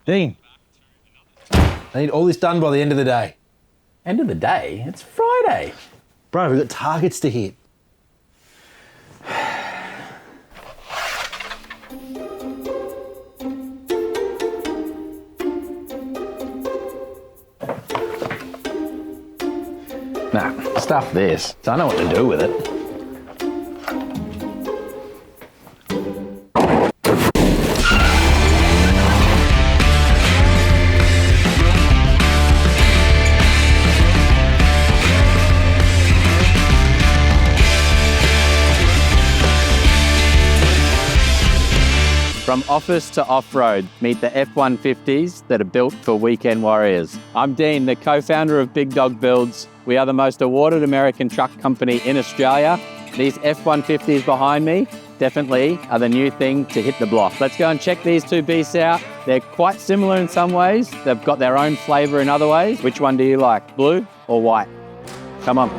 Dean, I need all this done by the end of the day. End of the day? It's Friday. Bro, we've got targets to hit. Nah, stuff this. So I know what to do with it. From office to off-road, meet the F150's that are built for weekend warriors. I'm Dean, the co-founder of Big Dog Builds. We are the most awarded American truck company in Australia. These F150's behind me definitely are the new thing to hit the block. Let's go and check these two beasts out. They're quite similar in some ways. They've got their own flavour in other ways. Which one do you like, blue or white? Come on.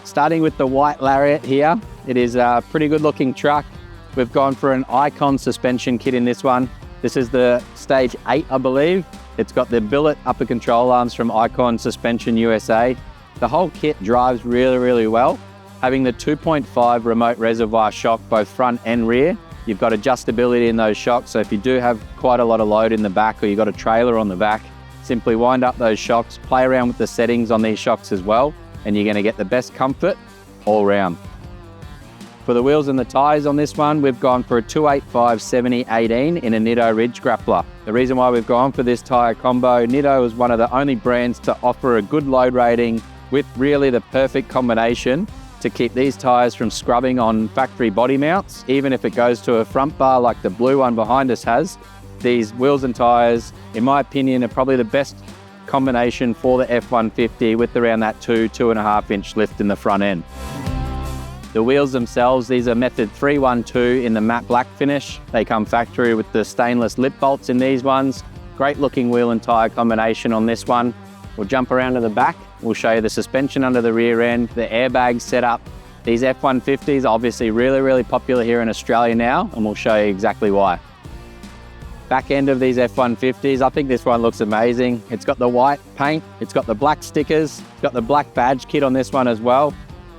Starting with the white Lariat here. It is a pretty good looking truck. We've gone for an Icon suspension kit in this one. This is the stage 8, I believe. It's got the billet upper control arms from Icon Suspension USA. The whole kit drives really, really well. Having the 2.5 remote-reservoir shock, both front and rear, you've got adjustability in those shocks. So if you do have quite a lot of load in the back or you've got a trailer on the back, simply wind up those shocks, play around with the settings on these shocks as well, and you're gonna get the best comfort all round. For the wheels and the tyres on this one, we've gone for a 285/70/18 in a Nitto Ridge Grappler. The reason why we've gone for this tyre combo, Nitto is one of the only brands to offer a good load rating with really the perfect combination to keep these tyres from scrubbing on factory body mounts. Even if it goes to a front bar like the blue one behind us has, these wheels and tyres, in my opinion, are probably the best combination for the F150 with around that 2.5 inch lift in the front end. The wheels themselves, these are method 312 in the matte black finish. They come factory with the stainless lip bolts in these ones. Great looking wheel and tyre combination on this one. We'll jump around to the back. We'll show you the suspension under the rear end, the airbag setup. These F150s are obviously really, really popular here in Australia now, and we'll show you exactly why. Back end of these F150s, I think this one looks amazing. It's got the white paint, it's got the black stickers, it's got the black badge kit on this one as well.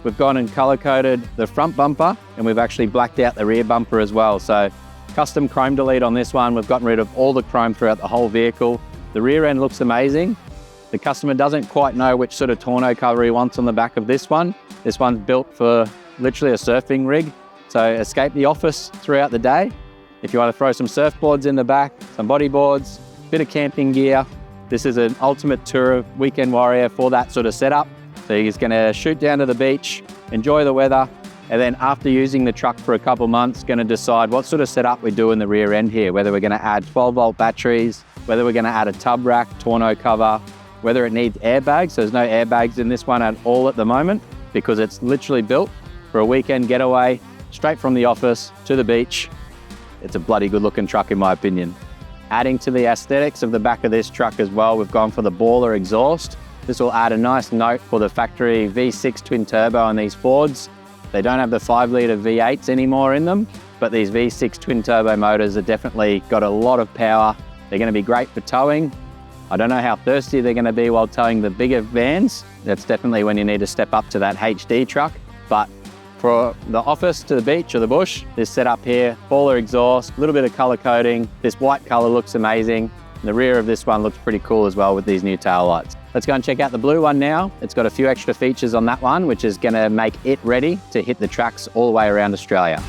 We've gone and color coded the front bumper and we've actually blacked out the rear bumper as well. So custom chrome delete on this one. We've gotten rid of all the chrome throughout the whole vehicle. The rear end looks amazing. The customer doesn't quite know which sort of tonneau cover he wants on the back of this one. This one's built for literally a surfing rig. So escape the office throughout the day. If you want to throw some surfboards in the back, some bodyboards, bit of camping gear, this is an ultimate tour weekend warrior for that sort of setup. So he's gonna shoot down to the beach, enjoy the weather, and then after using the truck for a couple months, gonna decide what sort of setup we do in the rear end here, whether we're gonna add 12-volt batteries, whether we're gonna add a tub rack, tonneau cover, whether it needs airbags. So there's no airbags in this one at all at the moment because it's literally built for a weekend getaway, straight from the office to the beach. It's a bloody good looking truck in my opinion. Adding to the aesthetics of the back of this truck as well, we've gone for the baller exhaust. This will add a nice note for the factory V6 twin turbo on these Fords. They don't have the 5-litre V8s anymore in them, but these V6 twin turbo motors have definitely got a lot of power. They're gonna be great for towing. I don't know how thirsty they're gonna be while towing the bigger vans. That's definitely when you need to step up to that HD truck. But for the office to the beach or the bush, this setup here, baller exhaust, a little bit of color coding. This white color looks amazing. The rear of this one looks pretty cool as well with these new tail lights. Let's go and check out the blue one now. It's got a few extra features on that one, which is gonna make it ready to hit the tracks all the way around Australia.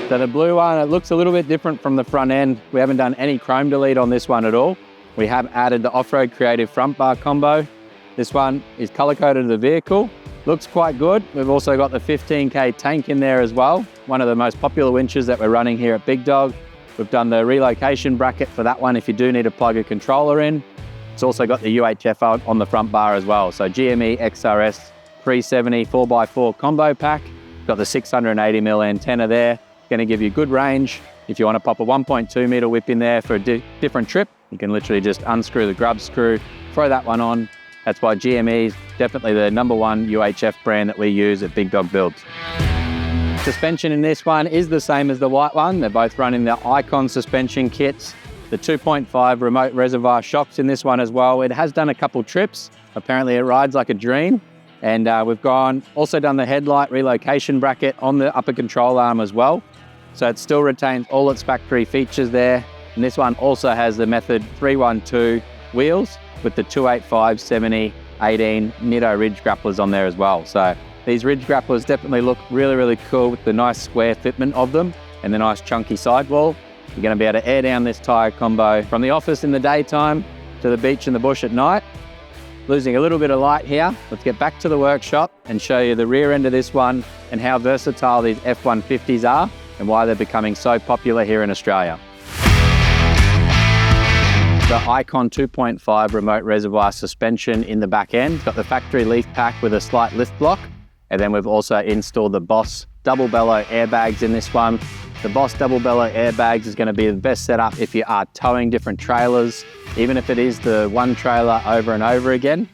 So the blue one, it looks a little bit different from the front end. We haven't done any chrome delete on this one at all. We have added the off-road creative front bar combo. This one is color coded to the vehicle. Looks quite good. We've also got the 15K tank in there as well. One of the most popular winches that we're running here at Big Dog. We've done the relocation bracket for that one if you do need to plug a controller in. It's also got the UHF on the front bar as well. So GME XRS 370 4x4 combo pack. Got the 680mm antenna there. Going to give you good range. If you want to pop a 1.2 meter whip in there for a different trip, you can literally just unscrew the grub screw, throw that one on. That's why GME is definitely the #1 UHF brand that we use at Big Dog Builds. Suspension in this one is the same as the white one. They're both running the Icon suspension kits. The 2.5 remote reservoir shocks in this one as well. It has done a couple trips. Apparently it rides like a dream. And we've also done the headlight relocation bracket on the upper control arm as well. So it still retains all its factory features there. And this one also has the Method 312 wheels with the 285/70 18 Nitto ridge grapplers on there as well. So these ridge grapplers definitely look really, really cool with the nice square fitment of them and the nice chunky sidewall. You're going to be able to air down this tyre combo from the office in the daytime to the beach in the bush at night. Losing a little bit of light here. Let's get back to the workshop and show you the rear end of this one and how versatile these F150s are and why they're becoming so popular here in Australia. The Icon 2.5 remote reservoir suspension in the back end. It's got the factory leaf pack with a slight lift block. And then we've also installed the Boss double bellow airbags in this one. The Boss double bellow airbags is going to be the best setup if you are towing different trailers, even if it is the one trailer over and over again.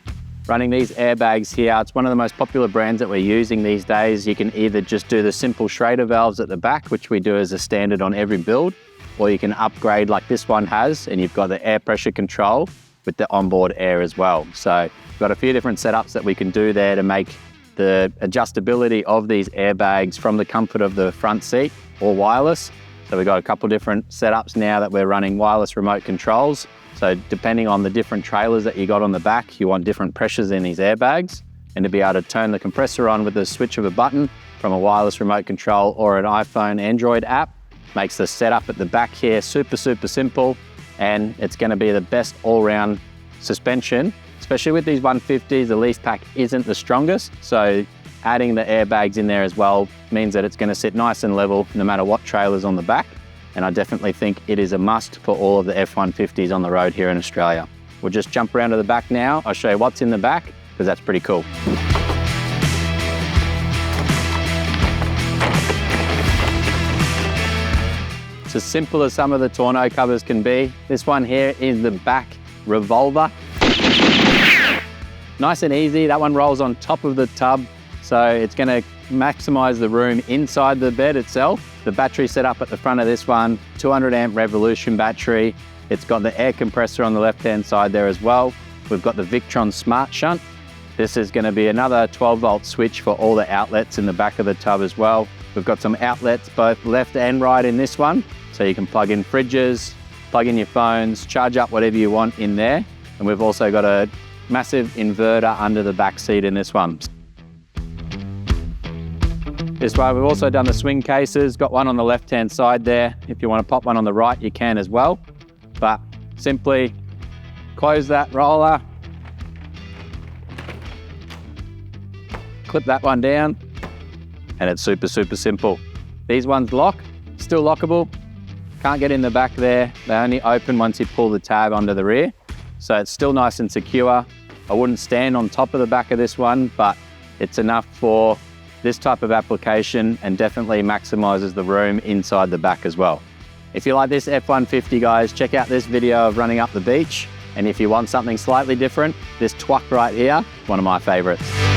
Running these airbags here, it's one of the most popular brands that we're using these days. You can either just do the simple Schrader valves at the back, which we do as a standard on every build, or you can upgrade like this one has, and you've got the air pressure control with the onboard air as well. So we've got a few different setups that we can do there to make the adjustability of these airbags from the comfort of the front seat or wireless. So we've got a couple different setups now that we're running wireless remote controls. So depending on the different trailers that you got on the back, you want different pressures in these airbags, and to be able to turn the compressor on with the switch of a button from a wireless remote control or an iPhone Android app makes the setup at the back here super, super simple, and it's going to be the best all-round suspension. Especially with these 150s, the leaf pack isn't the strongest, so adding the airbags in there as well means that it's going to sit nice and level no matter what trailer's on the back. And I definitely think it is a must for all of the F150s on the road here in Australia. We'll just jump around to the back now. I'll show you what's in the back, because that's pretty cool. It's as simple as some of the tonneau covers can be. This one here is the back revolver. Nice and easy. That one rolls on top of the tub, so it's going to maximize the room inside the bed itself. The battery setup at the front of this one, 200 amp Revolution battery. It's got the air compressor on the left-hand side there as well. We've got the Victron Smart Shunt. This is going to be another 12-volt switch for all the outlets in the back of the tub as well. We've got some outlets both left and right in this one, so you can plug in fridges, plug in your phones, charge up whatever you want in there. And we've also got a massive inverter under the back seat in this one. This way, we've also done the swing cases, got one on the left-hand side there. If you want to pop one on the right, you can as well. But simply close that roller, clip that one down, and it's super, super simple. These ones lock, still lockable. Can't get in the back there. They only open once you pull the tab onto the rear. So it's still nice and secure. I wouldn't stand on top of the back of this one, but it's enough for this type of application and definitely maximizes the room inside the back as well. If you like this F150, guys, check out this video of running up the beach. And if you want something slightly different, this twuck right here, one of my favorites.